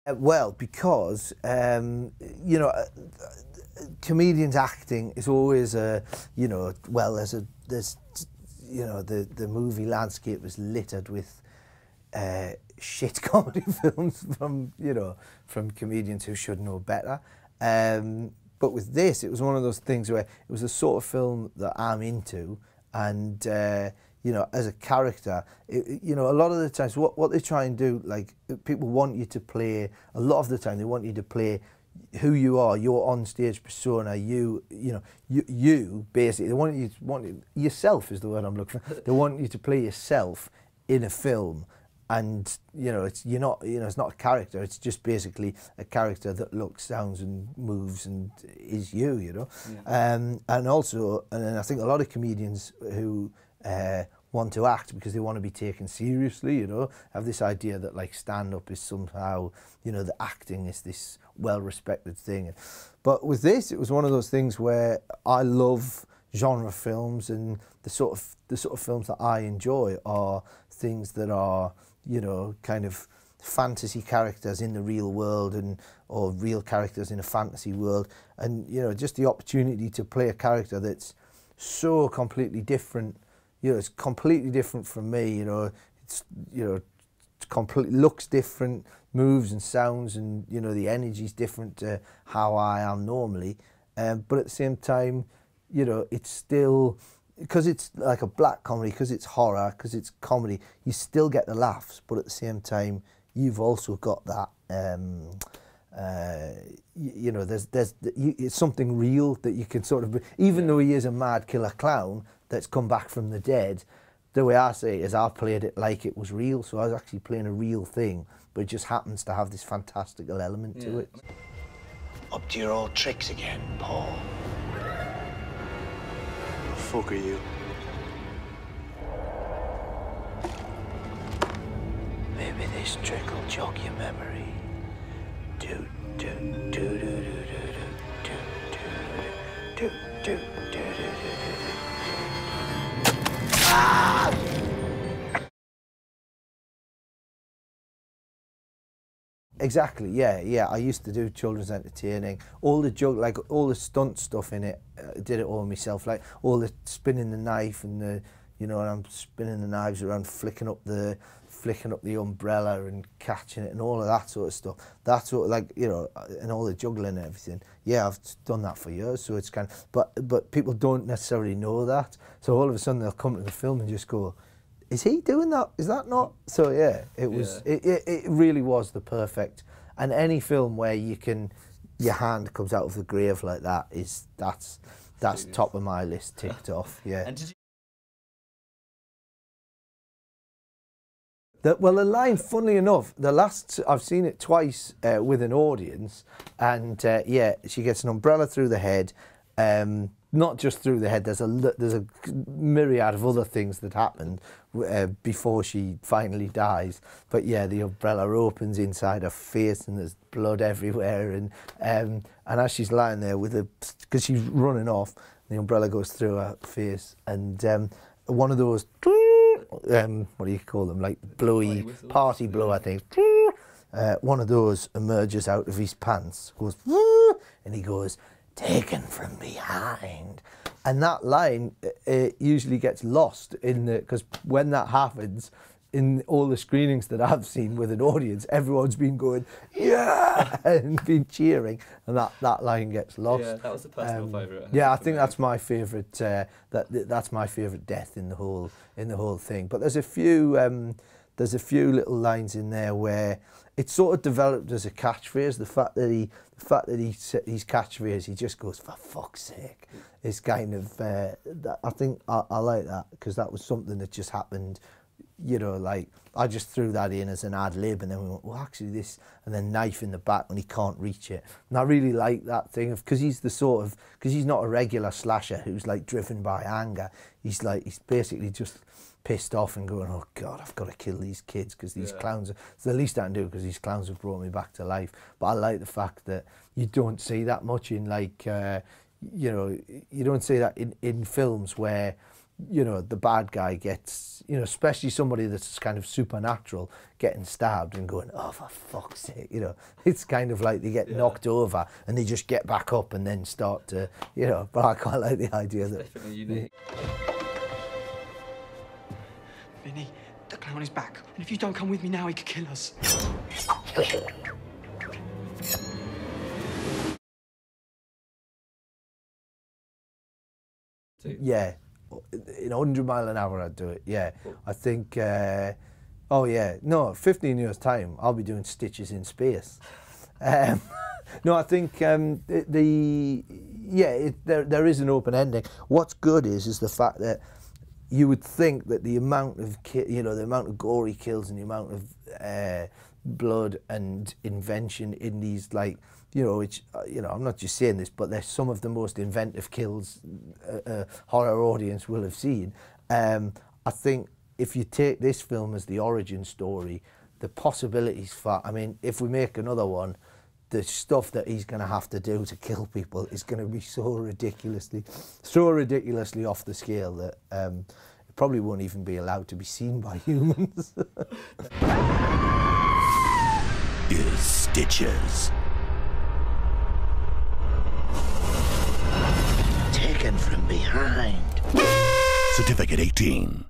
Well, because, you know, comedians acting is always you know, well, there's you know, the movie landscape was littered with shit comedy films from, you know, from comedians who should know better. But with this, it was one of those things where it was the sort of film that I'm into, and you know, as a character, you know, a lot of the times what they try and do, like, people want you to play, a lot of the time they want you to play who you are, your on-stage persona, you know, you basically, they want yourself is the word I'm looking for. They want you to play yourself in a film, and you know, it's it's not a character. It's just basically a character that looks, sounds, and moves, and is you. You know, yeah. And also, and I think a lot of comedians who want to act because they want to be taken seriously, you know, have this idea that like stand-up is somehow, you know, the acting is this well-respected thing. But with this, it was one of those things where I love genre films, and the sort of films that I enjoy are things that are, you know, kind of fantasy characters in the real world, and or real characters in a fantasy world, and you know, just the opportunity to play a character that's so completely different. You know, it's completely different from me. You know, it's, you know, completely looks different, moves and sounds, and you know, the energy's different to how I am normally. But at the same time, you know, it's still, because it's like a black comedy, because it's horror, because it's comedy, you still get the laughs, but at the same time, you've also got that, you know, it's something real that you can sort of, even though he is a mad killer clown that's come back from the dead, the way I say it is I played it like it was real, so I was actually playing a real thing, but it just happens to have this fantastical element to it. Up to your old tricks again, Paul. The fuck are you? Maybe this trick will jog your memory. Do do do do do do do do do do do do. Exactly, yeah. I used to do children's entertaining. All the joke, like all the stunt stuff in it, did it all myself. Like all the spinning the knife and the, you know, and I'm spinning the knives around, flicking up the umbrella and catching it and all of that sort of stuff. That's what, like, you know, and all the juggling and everything. Yeah, I've done that for years, so it's kind of, but people don't necessarily know that. So all of a sudden they'll come to the film and just go, is he doing that? Is that not? So yeah, it was. Yeah. It really was the perfect. And any film where you can, your hand comes out of the grave like that that's top of my list, ticked off. Yeah. And did you? Well, the line, funnily enough, I've seen it twice with an audience, and yeah, she gets an umbrella through the head. Not just through the head, there's a myriad of other things that happened before she finally dies. But yeah, the umbrella opens inside her face and there's blood everywhere. And as she's lying there because she's running off, the umbrella goes through her face. And one of those, what do you call them, like blowy, party blow, I think. One of those emerges out of his pants, goes, and he goes, taken from behind. And that line usually gets lost because when that happens, in all the screenings that I've seen with an audience, everyone's been going, yeah, and been cheering, and that line gets lost. Yeah, that was a personal favourite. Yeah, I think that's my favourite. That's my favourite death in the whole thing. But there's a few little lines in there where it's sort of developed as a catchphrase. The fact that his catchphrase, he just goes, for fuck's sake, is kind of. I think I like that, because that was something that just happened. You know, like I just threw that in as an ad lib, and then we went, well, actually this, and then knife in the back when he can't reach it. And I really like that thing of, because he's not a regular slasher who's like driven by anger. He's basically just pissed off and going, oh God, I've got to kill these kids because these clowns are, it's the least I can do because these clowns have brought me back to life. But I like the fact that you don't see that much in like, you know, you don't see that in films where you know, the bad guy gets, you know, especially somebody that's kind of supernatural, getting stabbed and going, oh, for fuck's sake, you know, it's kind of like they get knocked over and they just get back up and then start to, you know, but I quite like the idea that... Definitely unique. Vinny, the clown is back, and if you don't come with me now, he could kill us. Yeah, in 100 mile an hour I'd do it, yeah. I think, oh yeah, no, 15 years time, I'll be doing Stitches in Space. No, I think there is an open ending. What's good is the fact that you would think that the amount of, the amount of gory kills and the amount of blood and invention in these, like, you know, which, I'm not just saying this, but they're some of the most inventive kills a horror audience will have seen. I think if you take this film as the origin story, the possibilities for, I mean, if we make another one, the stuff that he's going to have to do to kill people is going to be so ridiculously off the scale that it probably won't even be allowed to be seen by humans. Is Stitches. Taken from behind. Certificate 18.